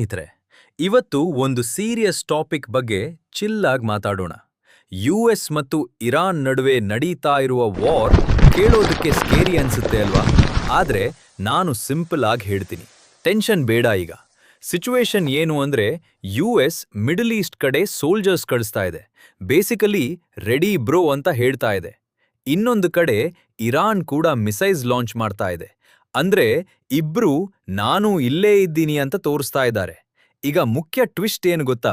ಸ್ನೇಹಿತರೆ, ಇವತ್ತು ಒಂದು ಸೀರಿಯಸ್ ಟಾಪಿಕ್ ಬಗ್ಗೆ ಚಿಲ್ಲಾಗಿ ಮಾತಾಡೋಣ. ಯುಎಸ್ ಮತ್ತು ಇರಾನ್ ನಡುವೆ ನಡೀತಾ ಇರುವ ವಾರ್ ಕೇಳೋದಕ್ಕೆ ಸ್ಕೇರಿ ಅನ್ಸುತ್ತೆ ಅಲ್ವಾ? ಆದ್ರೆ ನಾನು ಸಿಂಪಲ್ ಆಗಿ ಹೇಳ್ತೀನಿ, ಟೆನ್ಷನ್ ಬೇಡ. ಈಗ ಸಿಚುವೇಶನ್ ಏನು ಅಂದ್ರೆ, ಯುಎಸ್ ಮಿಡಲ್ ಈಸ್ಟ್ ಕಡೆ ಸೋಲ್ಜರ್ಸ್ ಕಳಿಸ್ತಾ ಇದೆ, ಬೇಸಿಕಲಿ ರೆಡಿ ಬ್ರೋ ಅಂತ ಹೇಳ್ತಾ ಇದೆ. ಇನ್ನೊಂದು ಕಡೆ ಇರಾನ್ ಕೂಡ ಮಿಸೈಲ್ಸ್ ಲಾಂಚ್ ಮಾಡ್ತಾ ಇದೆ, ಅಂದ್ರೆ ಇಬ್ರು ನಾನು ಇಲ್ಲೇ ಇದ್ದೀನಿ ಅಂತ ತೋರಿಸ್ತಾ ಇದ್ದಾರೆ. ಈಗ ಮುಖ್ಯ ಟ್ವಿಸ್ಟ್ ಏನು ಗೊತ್ತಾ?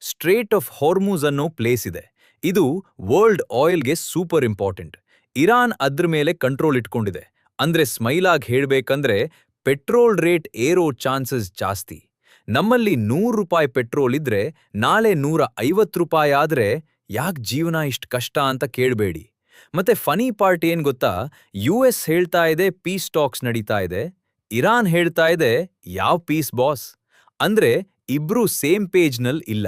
ಸ್ಟ್ರೇಟ್ ಆಫ್ ಹಾರ್ಮುಜ್ ಅನ್ನೋ ಪ್ಲೇಸ್ ಇದೆ. ಇದು ವರ್ಲ್ಡ್ ಆಯಿಲ್ಗೆ ಸೂಪರ್ ಇಂಪಾರ್ಟೆಂಟ್. ಇರಾನ್ ಅದ್ರ ಮೇಲೆ ಕಂಟ್ರೋಲ್ ಇಟ್ಕೊಂಡಿದೆ. ಅಂದ್ರೆ ಸ್ಮೈಲ್ ಆಗಿ ಹೇಳ್ಬೇಕಂದ್ರೆ, ಪೆಟ್ರೋಲ್ ರೇಟ್ ಏರೋ ಚಾನ್ಸಸ್ ಜಾಸ್ತಿ. ನಮ್ಮಲ್ಲಿ ₹100 ಪೆಟ್ರೋಲ್ ಇದ್ರೆ ನಾಳೆ ₹150 ಆದ್ರೆ ಯಾಕ್ ಜೀವನ ಇಷ್ಟು ಕಷ್ಟ ಅಂತ ಕೇಳಬೇಡಿ. ಮತ್ತೆ ಫನಿ ಪಾರ್ಟ್ ಏನ್ ಗೊತ್ತಾ? ಯುಎಸ್ ಹೇಳ್ತಾ ಇದೆ ಪೀಸ್ ಟಾಕ್ಸ್ ನಡೀತಾ ಇದೆ, ಇರಾನ್ ಹೇಳ್ತಾ ಇದೆ ಯಾವ ಪೀಸ್ ಬಾಸ್. ಅಂದ್ರೆ ಇಬ್ರು ಸೇಮ್ ಪೇಜ್ನಲ್ಲಿ ಇಲ್ಲ.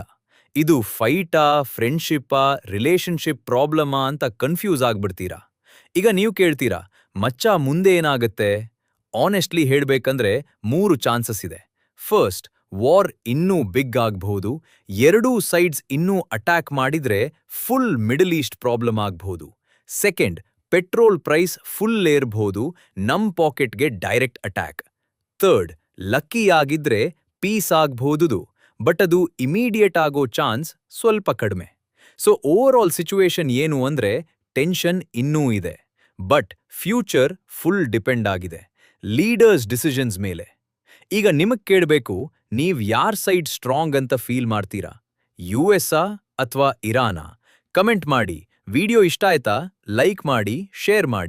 ಇದು ಫೈಟಾ, ಫ್ರೆಂಡ್ಶಿಪ್ಪಾ, ರಿಲೇಶನ್ಶಿಪ್ ಪ್ರಾಬ್ಲಮಾ ಅಂತ ಕನ್ಫ್ಯೂಸ್ ಆಗ್ಬಿಡ್ತೀರಾ. ಈಗ ನೀವು ಕೇಳ್ತೀರಾ, ಮಚ್ಚಾ ಮುಂದೆ ಏನಾಗತ್ತೆ? ಆನೆಸ್ಟ್ಲಿ ಹೇಳ್ಬೇಕಂದ್ರೆ 3 ಚಾನ್ಸಸ್ ಇದೆ. ಫಸ್ಟ್, ವಾರ್ ಇನ್ನೂ ಬಿಗ್ ಆಗ್ಬಹುದು. ಎರಡೂ ಸೈಡ್ಸ್ ಇನ್ನೂ ಅಟ್ಯಾಕ್ ಮಾಡಿದ್ರೆ ಫುಲ್ ಮಿಡಲ್ ಈಸ್ಟ್ ಪ್ರಾಬ್ಲಮ್ ಆಗ್ಬಹುದು. ಸೆಕೆಂಡ್, ಪೆಟ್ರೋಲ್ ಪ್ರೈಸ್ ಫುಲ್ ಏರ್ಬಹುದು, ನಮ್ ಪಾಕೆಟ್ಗೆ ಡೈರೆಕ್ಟ್ ಅಟ್ಯಾಕ್. ಥರ್ಡ್, ಲಕ್ಕಿ ಆಗಿದ್ರೆ ಪೀಸ್ ಆಗ್ಬಹುದು, ಬಟ್ ಅದು ಇಮಿಡಿಯೇಟ್ ಆಗೋ ಚಾನ್ಸ್ ಸ್ವಲ್ಪ ಕಡಿಮೆ. ಸೊ ಓವರ್ ಆಲ್ ಸಿಚುವೇಶನ್ ಏನು ಅಂದ್ರೆ, ಟೆನ್ಷನ್ ಇನ್ನೂ ಇದೆ, ಬಟ್ ಫ್ಯೂಚರ್ ಫುಲ್ ಡಿಪೆಂಡ್ ಆಗಿದೆ ಲೀಡರ್ಸ್ ಡಿಸಿಷನ್ಸ್ ಮೇಲೆ. ಈಗ ನಿಮಗ್ ಕೇಳಬೇಕು, ನೀವ್ ಯಾರ್ ಸೈಡ್ ಸ್ಟ್ರಾಂಗ್ ಅಂತ ಫೀಲ್ ಮಾಡ್ತೀರಾ? ಯುಎಸ್ಆ ಅಥವಾ ಇರಾನಾ? ಕಮೆಂಟ್ ಮಾಡಿ. ವಿಡಿಯೋ ಇಷ್ಟ ಆಯ್ತಾ? ಲೈಕ್ ಮಾಡಿ, ಶೇರ್ ಮಾಡಿ.